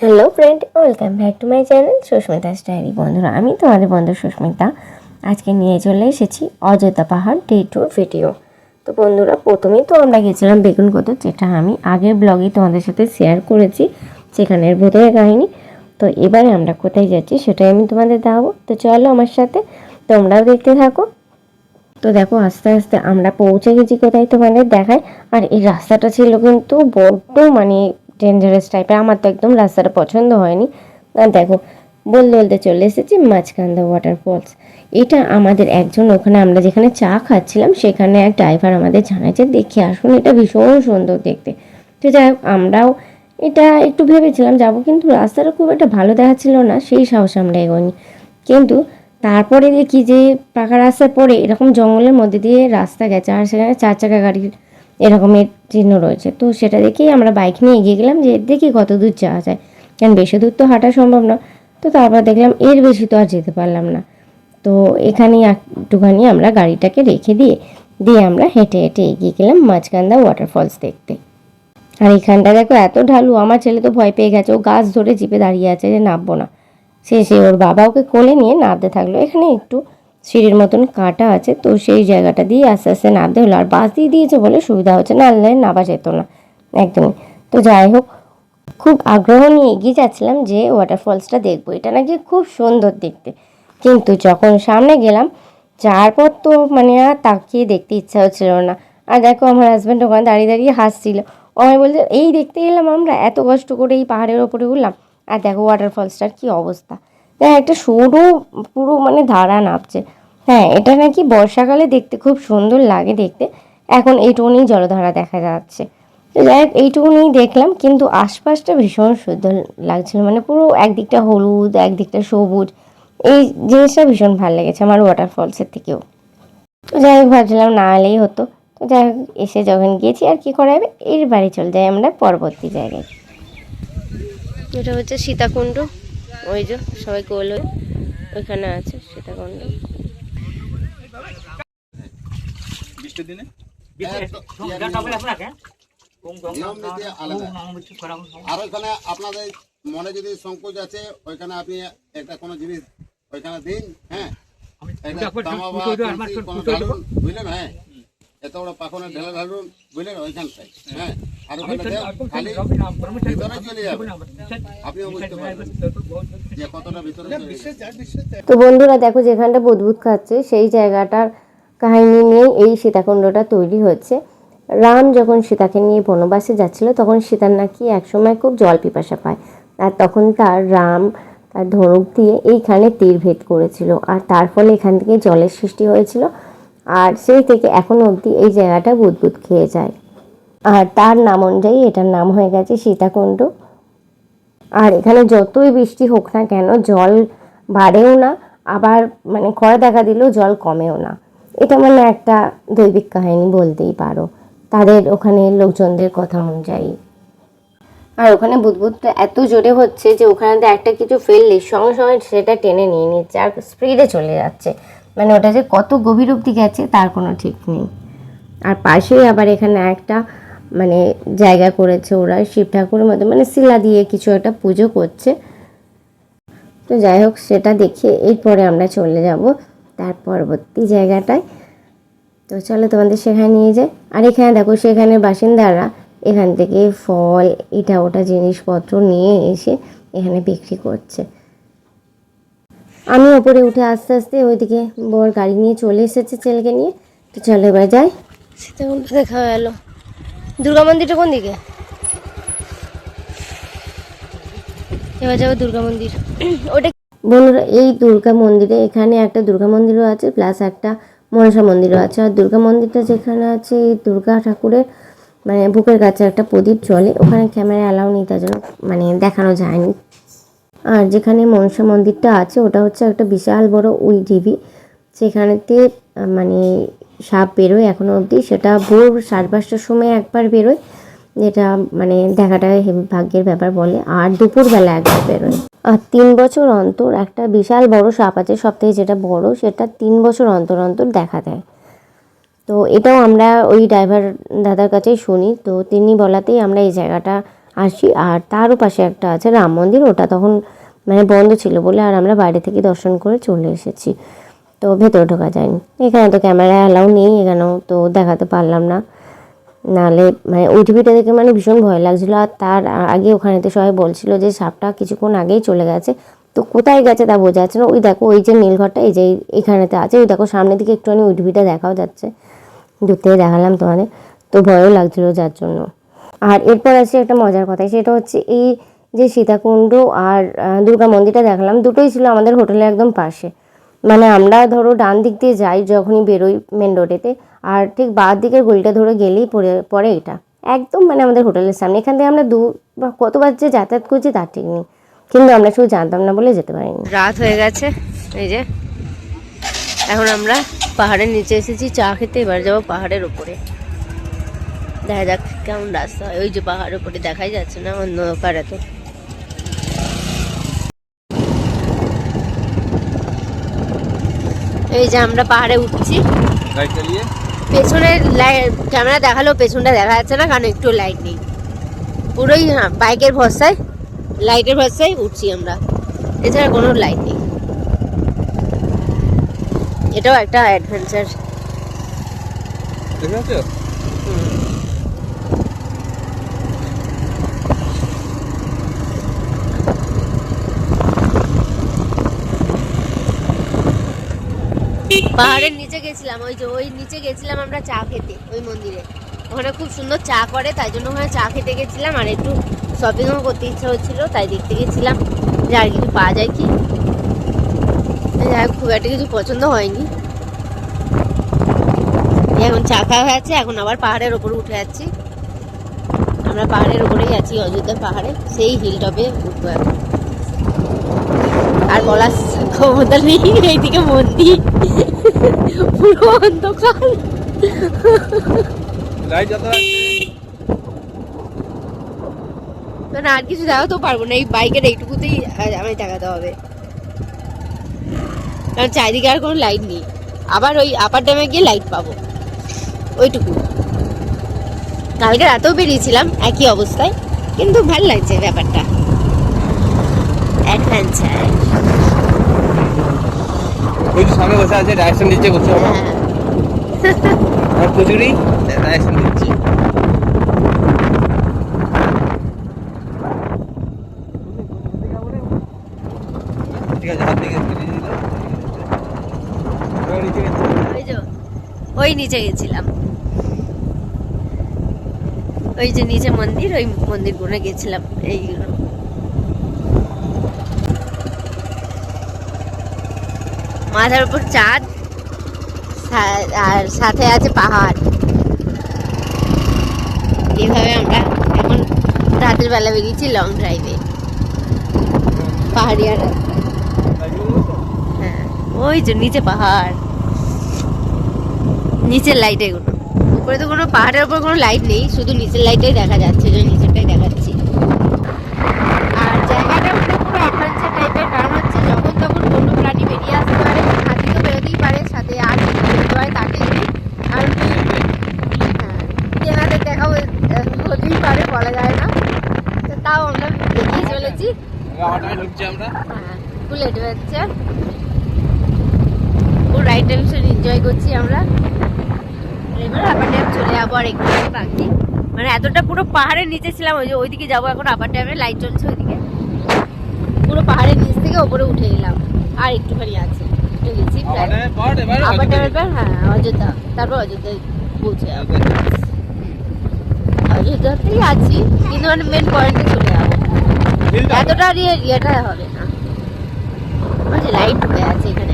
Hello friend, welcome back to my channel Susmita's diary. বন্ধুরা, আমি তোমাদের বন্ধু সুস্মিতা। আজকে নিয়ে চলে এসেছি অযোধ্যা পাহাড় ডে ট্যুর ভিডিও। তো বন্ধুরা, প্রথমেই তো আমরা গেছিলাম বেগুনকোদর, যেটা আমি আগের ব্লগে তোমাদের সাথে শেয়ার করেছি, সেখানের ভোরের কাহিনী। তো এবারে আমরা কোথায় যাচ্ছি সেটাই আমি তোমাদের দেখাবো। তো চলো আমার সাথে, তোমরাও দেখতে থাকো। তো দেখো, আস্তে আস্তে আমরা পৌঁছে গেছি কোথায় তোমাদের দেখায়। আর এই রাস্তাটা ছিল কিন্তু বড্ড ডেঞ্জারাস টাইপের। আমার তো একদম রাস্তাটা পছন্দ হয়নি। আর দেখো, বলতে বলতে চলে এসেছি মাঝকান্দা ওয়াটারফলস। এটা আমাদের একজন, ওখানে আমরা যেখানে চা খাচ্ছিলাম সেখানে এক ড্রাইভার আমাদের জানাচ্ছে দেখে আসুন, এটা ভীষণ সুন্দর দেখতে। তো যাই হোক, আমরাও এটা একটু ভেবেছিলাম যাবো, কিন্তু রাস্তাটা খুব একটা ভালো দেখাচ্ছিল না, সেই সাহসে আমরা এগোইনি। কিন্তু তারপরে দেখি যে পাকা রাস্তার পরে এরকম জঙ্গলের মধ্যে দিয়ে রাস্তা গেছে, আর সেখানে 4 চাকা গাড়ির এরকমের চিহ্ন রয়েছে। তো সেটা দেখেই আমরা বাইক নিয়ে এগিয়ে গেলাম যে দেখি কত দূর যাওয়া যায়, কারণ বেশি দূর তো হাঁটা সম্ভব না। তো তারপর দেখলাম এর বেশি তো আর যেতে পারলাম না। তো এখানেই একটুখানি আমরা গাড়িটাকে রেখে দিয়ে দিয়ে আমরা হেঁটে হেঁটে এগিয়ে গেলাম মাঝকান্দা ওয়াটারফলস দেখতে। আর এখানটা দেখো এত ঢালু, আমার ছেলে তো ভয় পেয়ে গেছে, ও গাছ ধরে জিপে দাঁড়িয়ে আছে যে নামবো না। সে ওর বাবা ওকে কোলে নিয়ে নামতে থাকলো। এখানে একটু সিঁড়ির মতন কাটা আছে, তো সেই জায়গাটা দিয়ে আস্তে আস্তে নামতে হলো। আর বাস দিয়ে দিয়েছে বলে সুবিধা হচ্ছে, না হলে নামা যেত না একদমই। তো যাই হোক, খুব আগ্রহ নিয়ে এগিয়ে যাচ্ছিলাম যে ওয়াটারফলসটা দেখবো, এটা নাকি খুব সুন্দর দেখতে। কিন্তু যখন সামনে গেলাম, যাওয়ার পর তো আর তাকিয়ে দেখতে ইচ্ছা হচ্ছিল না। আর দেখো, আমার হাজব্যান্ড ওখানে দাঁড়িয়ে দাঁড়িয়ে হাসছিল। ও আমায় বলছে এই দেখতে এলাম আমরা, এত কষ্ট করে এই পাহাড়ের ওপরে উঠলাম, আর দেখো ওয়াটারফলসটার কী অবস্থা। দেখ, একটা সরু পুরো ধারা নামছে। হ্যাঁ, এটা নাকি বর্ষাকালে দেখতে খুব সুন্দর লাগে দেখতে। এখন এইটুকুনি জলধারা দেখা যাচ্ছে। তো যাই হোক, এইটুকুনি দেখলাম, কিন্তু আশপাশটা ভীষণ সুন্দর লাগছিল। পুরো একদিকটা হলুদ, একদিকটা সবুজ। এই জিনিসটা ভীষণ ভালো লেগেছে আমার ওয়াটারফলসের থেকেও। তো যাই হোক, ভাবছিলাম না এলেই হতো। তো যাই হোক, এসে যখন গিয়েছি আর কি করা যাবে, এর বাড়ি চলে যাই আমরা পরবর্তী জায়গায়। এটা হচ্ছে সীতাকুণ্ড, ওই যে সবাই গোল হয়ে ওইখানে আছে সীতাকুণ্ড। আর ওইখানে আপনাদের মনে যদি সংকোচ আছে, ওইখানে আপনি একটা কোনো জিনিস ওইখানে দিন। হ্যাঁ, বুঝলেন? হ্যাঁ, এত বড় পাখনে ঢেলে ঢালুন, বুঝলেন, ওইখানটায়। হ্যাঁ, আর ওখানে খালি ভিতরে চলে যাবে, আপনিও বুঝতে পারবেন যে কতটা ভিতরে। তো বন্ধুরা দেখো, যেখানটা বুদবুদ খাচ্ছে সেই জায়গাটার কাহিনী নিয়ে এই সীতাকুণ্ডটা তৈরি হচ্ছে। রাম যখন সীতাকে নিয়ে বনবাসে যাচ্ছিল, তখন সীতার নাকি একসময় খুব জল পিপাসা পায়। আর তখন রাম তার ধনুক দিয়ে এইখানে তীর ভেদ করেছিল, আর তার ফলে এখান থেকে জলের সৃষ্টি হয়েছিল। আর সেই থেকে এখনো অবধি এই জায়গাটা বুদবুদ খেয়ে যায়, আর তার নাম অনুযায়ী এটার নাম হয়ে গেছে সীতাকুণ্ড। আর এখানে যতই বৃষ্টি হোক না কেন, জল বাড়েও না, আবার খরা দেখা দিলেও জল কমেও না। এটা একটা দৈবিক কাহিনী বলতেই পারো, তাদের ওখানে লোকজনদের কথা অনুযায়ী। আর ওখানে বুদবুদটা এত জোরে হচ্ছে যে ওখানে একটা কিছু ফেললে সঙ্গে সঙ্গে সেটা টেনে নিয়ে নিচ্ছে আর স্পিডে চলে যাচ্ছে। ওটা যে কত গভীর অবধি গেছে তার কোনো ঠিক নেই। আর পাশেই আবার এখানে একটা জায়গা করেছে ওরা, শিব ঠাকুরের মধ্যে শিলা দিয়ে কিছু একটা পুজো করছে। তো যাই হোক, সেটা দেখে এরপরে আমরা চলে যাব তার পরবর্তী জায়গাটায়। তো চলো তোমাদের সেখানে নিয়ে যাই। আর এখানে দেখো, সেখানে বাসিন্দারা এখান থেকে ফল এটা ওটা জিনিসপত্র নিয়ে এসে এখানে বিক্রি করছে। আমি ওপরে উঠে আস্তে আস্তে ওইদিকে বর গাড়ি নিয়ে চলে এসেছে ছেলেকে নিয়ে। তো চলো এবার যাই। সীতাকুণ্ড দেখা গেল। দুর্গা মন্দিরটা কোন দিকে? এবার যাবো দুর্গা মন্দির। ওটা বন্ধুরা, এই দুর্গা মন্দিরে এখানে একটা দুর্গা মন্দিরও আছে, প্লাস একটা মনসা মন্দিরও আছে। আর দুর্গা মন্দিরটা যেখানে আছে, এই দুর্গা ঠাকুরের বুকের কাছে একটা প্রদীপ জ্বলে, ওখানে ক্যামেরা অ্যালাউ নেই, তার জন্য দেখানো যায়নি। আর যেখানে মনসা মন্দিরটা আছে, ওটা হচ্ছে একটা বিশাল বড় ওই ঢিবি, সেখানেতে সাপ বেরোয় এখনো অবধি। সেটা ভোর 5:30টার সময় একবার বেরোয়, যেটা দেখাটা হেবি ভাগ্যের ব্যাপার বলে। আর দুপুরবেলা একবার বেরোয়। আর 3 বছর অন্তর একটা বিশাল বড় সাপ আছে, সব থেকে যেটা বড়, সেটা 3 বছর অন্তর অন্তর দেখা দেয়। তো এটাও আমরা ওই ড্রাইভার দাদার কাছেই শুনি, তো তিনি বলাতেই আমরা এই জায়গাটা আসি। আর তারও পাশে একটা আছে রাম মন্দির, ওটা তখন মানে বন্ধ ছিল বলে আর আমরা বাইরে থেকে দর্শন করে চলে এসেছি, তো ভেতরে ঢোকা যায়নি। এখানে তো ক্যামেরা অ্যালাউ নেই, এখানেও তো দেখাতে পারলাম না, নাহলে মানে ওই টিভিটা দেখে মানে ভীষণ ভয় লাগছিলো। আর তার আগে ওখানেতে সবাই বলছিল যে সাপটা কিছুক্ষণ আগেই চলে গেছে, তো কোথায় গেছে তা বোঝা যাচ্ছে না। ওই দেখো ওই যে নীলঘরটা এই যে এখানেতে আছে, ওই দেখো সামনের দিকে একটুখানি ওই টিভিটা দেখাও যাচ্ছে, দূর থেকে দেখালাম তোমাদের, তো ভয়ও লাগছিলো যার জন্য। আর এরপর আছে একটা মজার কথা, সেটা হচ্ছে এই যে সীতাকুণ্ড আর দুর্গা মন্দিরটা দেখালাম, দুটোই ছিল আমাদের হোটেলের একদম পাশে। মানে আমরা ধরো ডান দিক দিয়ে যাই যখনই বেরোই মেন রোডেতে, আর ঠিক বাঁ দিকের গলিটা ধরে গেলেই পরে এটা একদম মানে আমাদের হোটেলের সামনে। এখান থেকে আমরা কতবার যে যাতায়াত করছি তার ঠিক নেই, কিন্তু আমরা শুধু জানতাম না বলে যেতে পারিনি। রাত হয়ে গেছে, এই যে এখন আমরা পাহাড়ের নিচে এসেছি চা খেতে, এবার যাবো পাহাড়ের উপরে, দেখা যাক কেমন রাস্তা হয়। ওই যে পাহাড়ের উপরে দেখাই যাচ্ছে না অন্ধকার এত। এই যে আমরা পাহাড়ে উঠছি, পেছনের ক্যামেরা দেখালো, পেছনটা দেখা যাচ্ছে না কারণ একটু লাইট নেই, পুরোই বাইকের ভরসায় লাইটের ভরসায় উঠছি আমরা, এছাড়া কোনো লাইট নেই। এটাও একটা অ্যাডভেঞ্চার। পাহাড়ের নিচে গেছিলাম, ওই নিচে গেছিলাম আমরা চা খেতে, ওই মন্দিরে ওখানে খুব সুন্দর চা করে, তাই জন্য ওখানে চা খেতে গেছিলাম। আর একটু শপিংও করতে ইচ্ছা হচ্ছিল, তাই দেখতে গেছিলাম যে আর কিছু পাওয়া যায় কি। যাই খুব একটা কিছু পছন্দ হয়নি। এখন চা খাওয়া হয়ে যাচ্ছে, এখন আবার পাহাড়ের ওপরে উঠে যাচ্ছি। আমরা পাহাড়ের ওপরেই আছি, অযোধ্যা পাহাড়ে, সেই হিল টপে উঠবো এখন। আর বলার ক্ষমতা নেই, এইদিকে মন্দির পুরো অন্ধকার, মানে আর কিছু দেখাতেও পারবো না, এই বাইকের এইটুকুতেই আমায় দেখাতে হবে, কারণ চারিদিকে আর কোনো লাইট নেই। আবার ওই আপার ড্যামে গিয়ে লাইট পাবো, ওইটুকু। কালকে রাতেও বেরিয়েছিলাম একই অবস্থায়, কিন্তু ভালো লাগছে ব্যাপারটা, অ্যাডভেঞ্চার। ওই যে সামনে বসে আছে, ডাইরেকশন দিচ্ছে করছে আর প্রচুরই ডাইরেকশন দিচ্ছে। ঠিক আছে, হাত থেকে ওই নিচে গেছিলাম, ওই যে নিচে মন্দির, ওই মন্দির গুলো গেছিলাম। এইগুলো মাথার উপর চাঁদ আর সাথে আছে পাহাড়। এইভাবে আমরা এখন রাতের বেলা বেরিয়েছি লং ড্রাইভে, পাহাড়িয়া রাস্তা। হ্যাঁ, ওই যে নিচে পাহাড়, নিচের লাইট এগুলো, উপরে তো কোনো পাহাড়ের উপর কোনো লাইট নেই, শুধু নিচের লাইটটাই দেখা যাচ্ছে, যে নিচেরটাই দেখাচ্ছি। আর জায়গাটা মানে পুরো অ্যাডভেঞ্চার টাইপের, কারণ হচ্ছে যখন তখন কোনো প্রাণী বেরিয়ে আসতে পারে, হাতি তো বেরোতেই পারে, সাথে আর বেরোতে পারে তার ঠিক নেই। আর তেনাদের দেখাও হতেই পারে, বলা যায় না, তো তাও আমরা এগিয়ে চলেছি। ফুল অ্যাডভেঞ্চার, পুরো রাইডটা ভীষণ এনজয় করছি আমরা। এবার আপার ড্যাম চলে যাবো, আর একটু বাকি, মানে এতটা পুরো পাহাড়ের নিচে ছিলাম, ওই যে ওইদিকে যাবো এখন, আপার ড্যামে লাইট চলছে ওইদিকে, পুরো পাহাড়ের নিচ থেকে ওপরে উঠে গেলাম, আর একটুখানি আছে, উঠে গেছি আপার ড্যামের পর। হ্যাঁ, অযোধ্যা, তারপর অযোধ্যায় পৌঁছে যাবো। অযোধ্যাতেই আছি, কিন্তু মানে মেন পয়েন্টে চলে যাবো, এতটা ইয়েটা হবে না, লাইট ঢুকে আছে এখানে।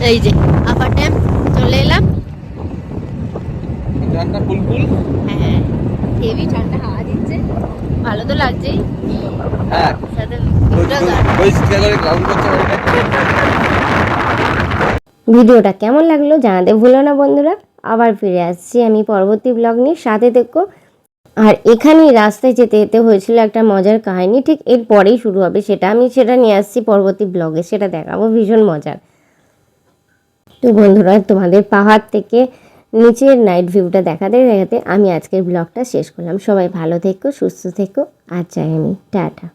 এই যে আপার ড্যাম চলে এলাম, হ্যাঁ হেভি ঠান্ডা হাওয়া দিচ্ছে, ভালো তো লাগছেই। ভিডিওটা কেমন লাগলো জানাতে ভুলো না বন্ধুরা। আবার ফিরে আসছি আমি পরবর্তী ব্লগ নিয়ে, সাথে দেখো। আর এখানেই রাস্তায় যেতে যেতে হয়েছিল একটা মজার কাহিনী, ঠিক এর পরেই শুরু হবে, সেটা নিয়ে আসছি পরবর্তী ব্লগে, সেটা দেখাবো, ভীষণ মজার। তো বন্ধুরা, তোমাদের পাহাড় থেকে নিচের নাইট ভিউটা দেখাতে দেখাতে আমি আজকের ব্লগটা শেষ করলাম। সবাই ভালো থেকো, সুস্থ থেকো, আর চাই আমি টাটা।